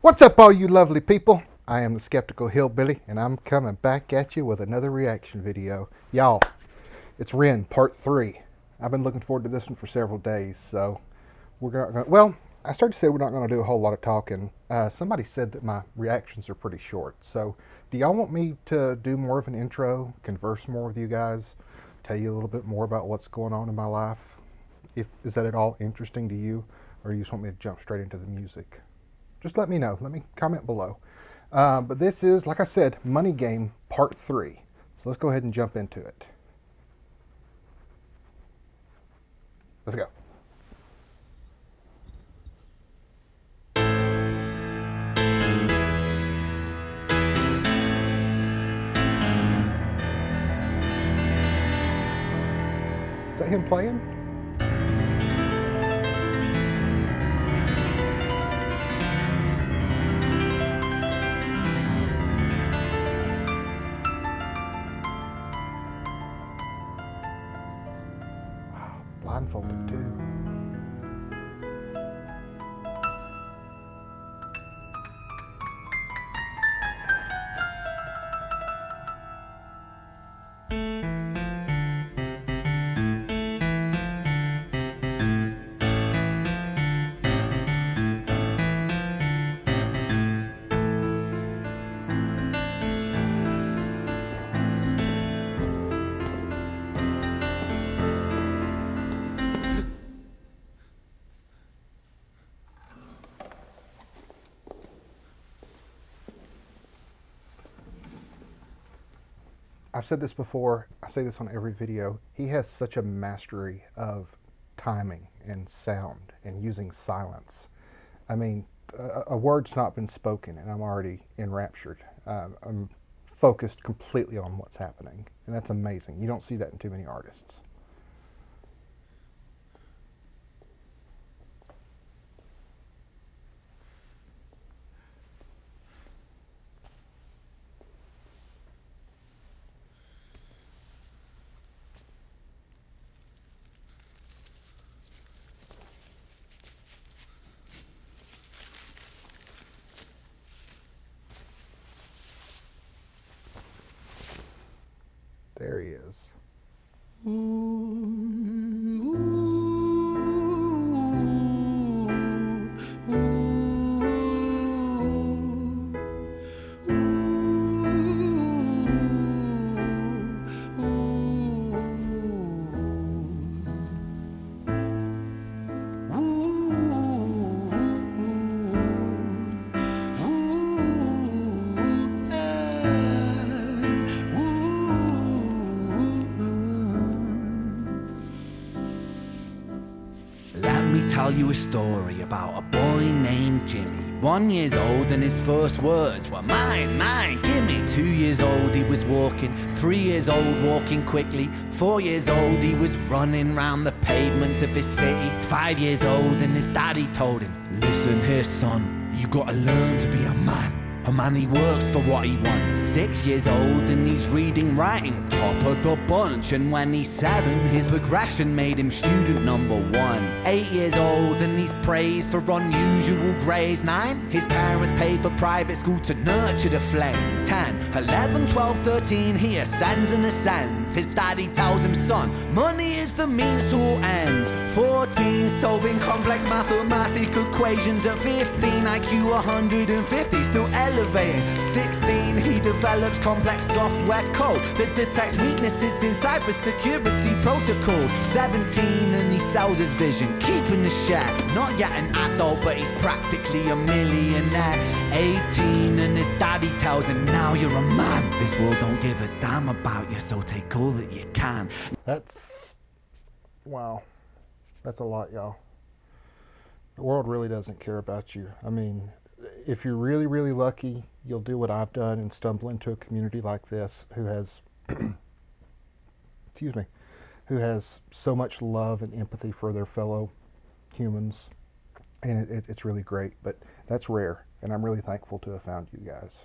What's up, all you lovely people? I am the Skeptical Hillbilly, and I'm coming back at you with another reaction video. Y'all, it's Ren Part 3. I've been looking forward to this one for several days, so we're going to, well, I started to say we're not going to do a whole lot of talking. Somebody said that my reactions are pretty short, so do y'all want me to do more of an intro, converse more with you guys, tell you a little bit more about what's going on in my life? Is that at all interesting to you, or you just want me to jump straight into the music? Just let me know. Let me comment below. But this is, like I said, Money Game Part 3. So let's go ahead and jump into it. Let's go. Is that him playing? Blindfolded too. I've said this before, I say this on every video. He has such a mastery of timing and sound and using silence. I mean, a word's not been spoken and I'm already enraptured. I'm focused completely on what's happening, and that's amazing. You don't see that in too many artists. There he is. Let me tell you a story about a boy named Jimmy. 1 year old and his first words were mine, mine, gimme. 2 years old he was walking, 3 years old walking quickly. 4 years old he was running round the pavements of his city. 5 years old and his daddy told him, listen here son, you gotta learn to be a man. A man, he works for what he wants. 6 years old and he's reading, writing, top of the bunch. And when he's 7, his progression made him student number 1. 8 years old and he's praised for unusual grades. 9, his parents paid for private school to nurture the flame. 10, 11, 12, 13, he ascends and ascends. His daddy tells him, son, money is the means to all ends. 14, solving complex mathematical equations. At 15, IQ 150, still elevating. 16, he develops complex software code that detects weaknesses in cybersecurity protocols. 17, and he sells his vision, keeping the share. Not yet an adult, but he's practically a millionaire. 18, and his daddy tells him, now you're a man. This world don't give a damn about you, so take all that you can. That's, wow. That's a lot, y'all. The world really doesn't care about you. I mean, if you're really, really lucky, you'll do what I've done and stumble into a community like this who has, excuse me, who has so much love and empathy for their fellow humans. And it's really great, but that's rare. And I'm really thankful to have found you guys.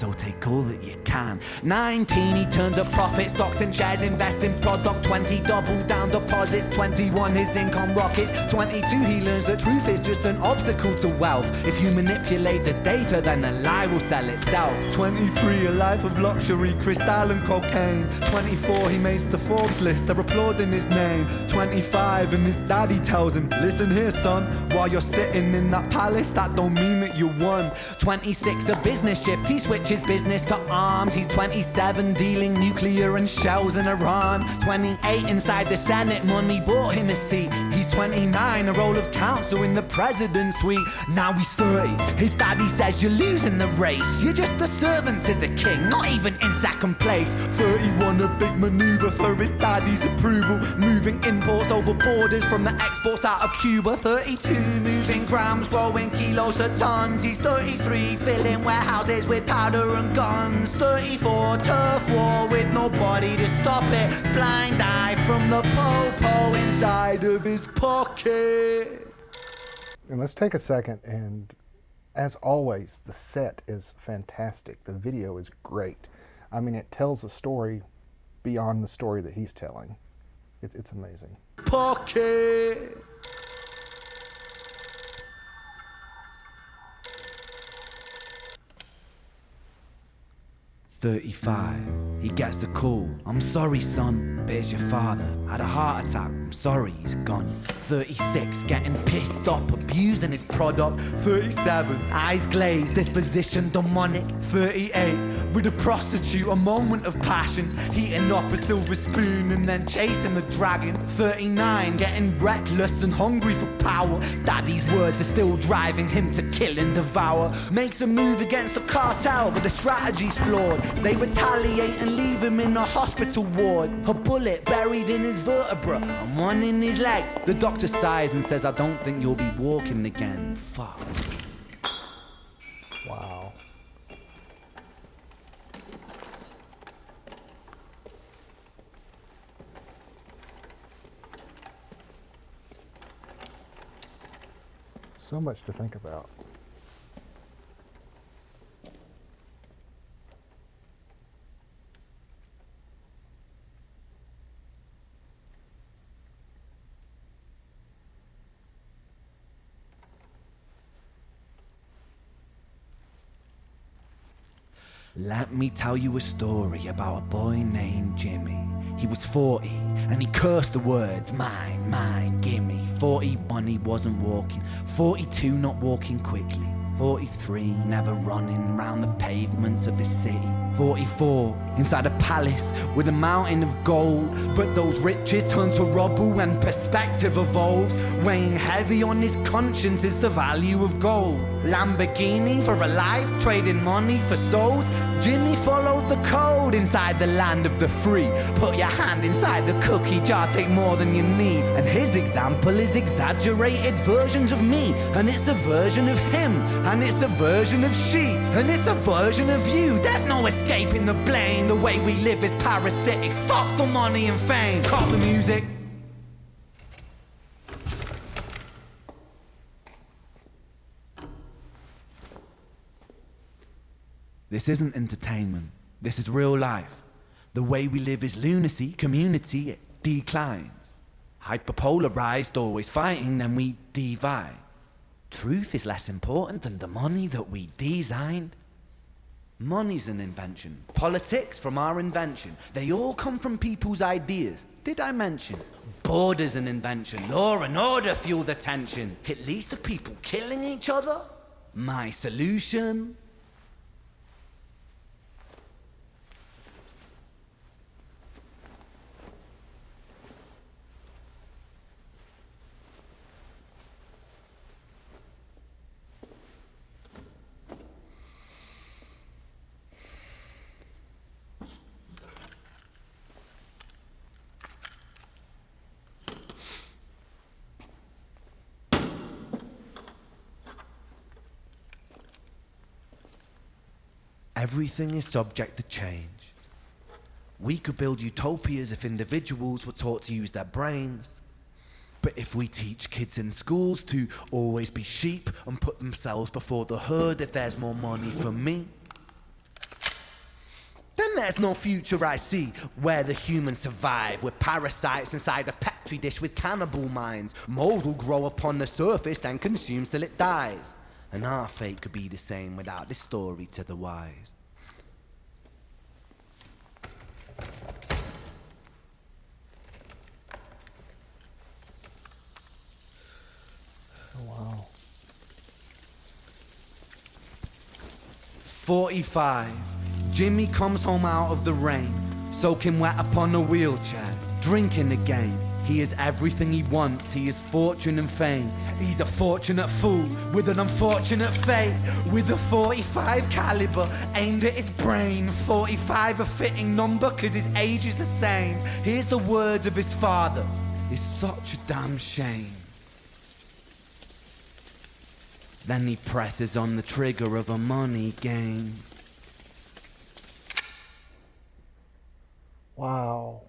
so take all that you can. 19, he turns a profit, stocks and shares, invest in product. 20, double down deposits. 21, his income rockets. 22, he learns that truth is just an obstacle to wealth. If you manipulate the data, then the lie will sell itself. 23, a life of luxury, crystal and cocaine. 24, he makes the Forbes list, they're applauding his name. 25, and his daddy tells him, listen here son, while you're sitting in that palace, that don't mean that you won. 26, a business shift, he switches business to arms. He's 27, dealing nuclear and shells in Iran. 28, inside the Senate, money bought him a seat. He's 29, a role of counsel in the president's suite. Now he's 30, his daddy says you're losing the race. You're just a servant to the king, not even in second place. 31, a big maneuver for his daddy's approval, moving imports over borders from the exports out of Cuba. 32, moving grams, growing kilos to tons. He's 33, filling warehouses with powder and guns. 34, turf war with nobody to stop it. Blind eye from the po-po inside of his pocket. And let's take a second, and as always, the set is fantastic. The video is great. I mean, it tells a story beyond the story that he's telling. It's amazing. Pocket. "35, he gets a call. I'm sorry, son, but it's your father. Had a heart attack. I'm sorry, he's gone. 36, getting pissed up, abusing his product. 37, eyes glazed, disposition demonic. 38, with a prostitute, a moment of passion, heating up a silver spoon and then chasing the dragon. 39, getting reckless and hungry for power. Daddy's words are still driving him to kill and devour. Makes a move against the cartel, but the strategy's flawed. They retaliate and leave him in a hospital ward. A bullet buried in his vertebra and one in his leg. The doctor sighs and says, I don't think you'll be walking again. Fuck. Wow. So much to think about. Let me tell you a story about a boy named Jimmy. He was 40 and he cursed the words, mine, mine, gimme. 41, he wasn't walking. 42, not walking quickly. 43, never running round the pavements of his city. 44, inside a palace with a mountain of gold. But those riches turn to rubble when perspective evolves. Weighing heavy on his conscience is the value of gold. Lamborghini for a life, trading money for souls. Jimmy followed the code inside the land of the free. Put your hand inside the cookie jar, take more than you need. And his example is exaggerated versions of me. And it's a version of him, and it's a version of she, and it's a version of you. There's no escaping the blame. The way we live is parasitic. Fuck the money and fame. Call the music. This isn't entertainment. This is real life. The way we live is lunacy. Community, it declines. Hyperpolarized, always fighting, then we divide. Truth is less important than the money that we designed. Money's an invention. Politics from our invention. They all come from people's ideas. Did I mention? Border's an invention. Law and order fuel the tension. It leads to people killing each other. My solution? Everything is subject to change. We could build utopias if individuals were taught to use their brains. But if we teach kids in schools to always be sheep and put themselves before the herd if there's more money for me, there's no future I see where the humans survive. We're parasites inside a petri dish with cannibal minds. Mold will grow upon the surface, then consumes till it dies. And our fate could be the same without this story to the wise. Wow. 45. Jimmy comes home out of the rain, soaking wet upon a wheelchair, drinking again. He is everything he wants, he is fortune and fame. He's a fortunate fool with an unfortunate fate. With a 45 caliber aimed at his brain. 45 a fitting number cause his age is the same. Here's the words of his father, it's such a damn shame. Then he presses on the trigger of a money game. Wow.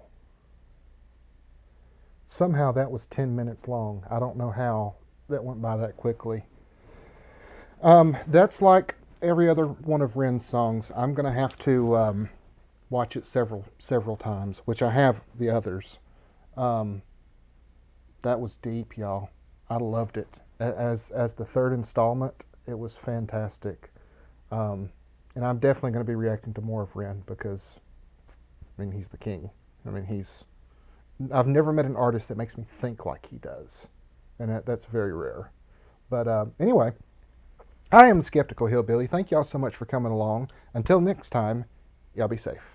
Somehow that was 10 minutes long. I don't know how that went by that quickly. That's like every other one of Ren's songs. I'm going to have to watch it several times, which I have the others. That was deep, y'all. I loved it. As the third installment, it was fantastic. And I'm definitely going to be reacting to more of Ren because, I mean, he's the king. I mean, I've never met an artist that makes me think like he does. And that's very rare. But anyway, I am the Skeptical Hillbilly. Thank y'all so much for coming along. Until next time, y'all be safe.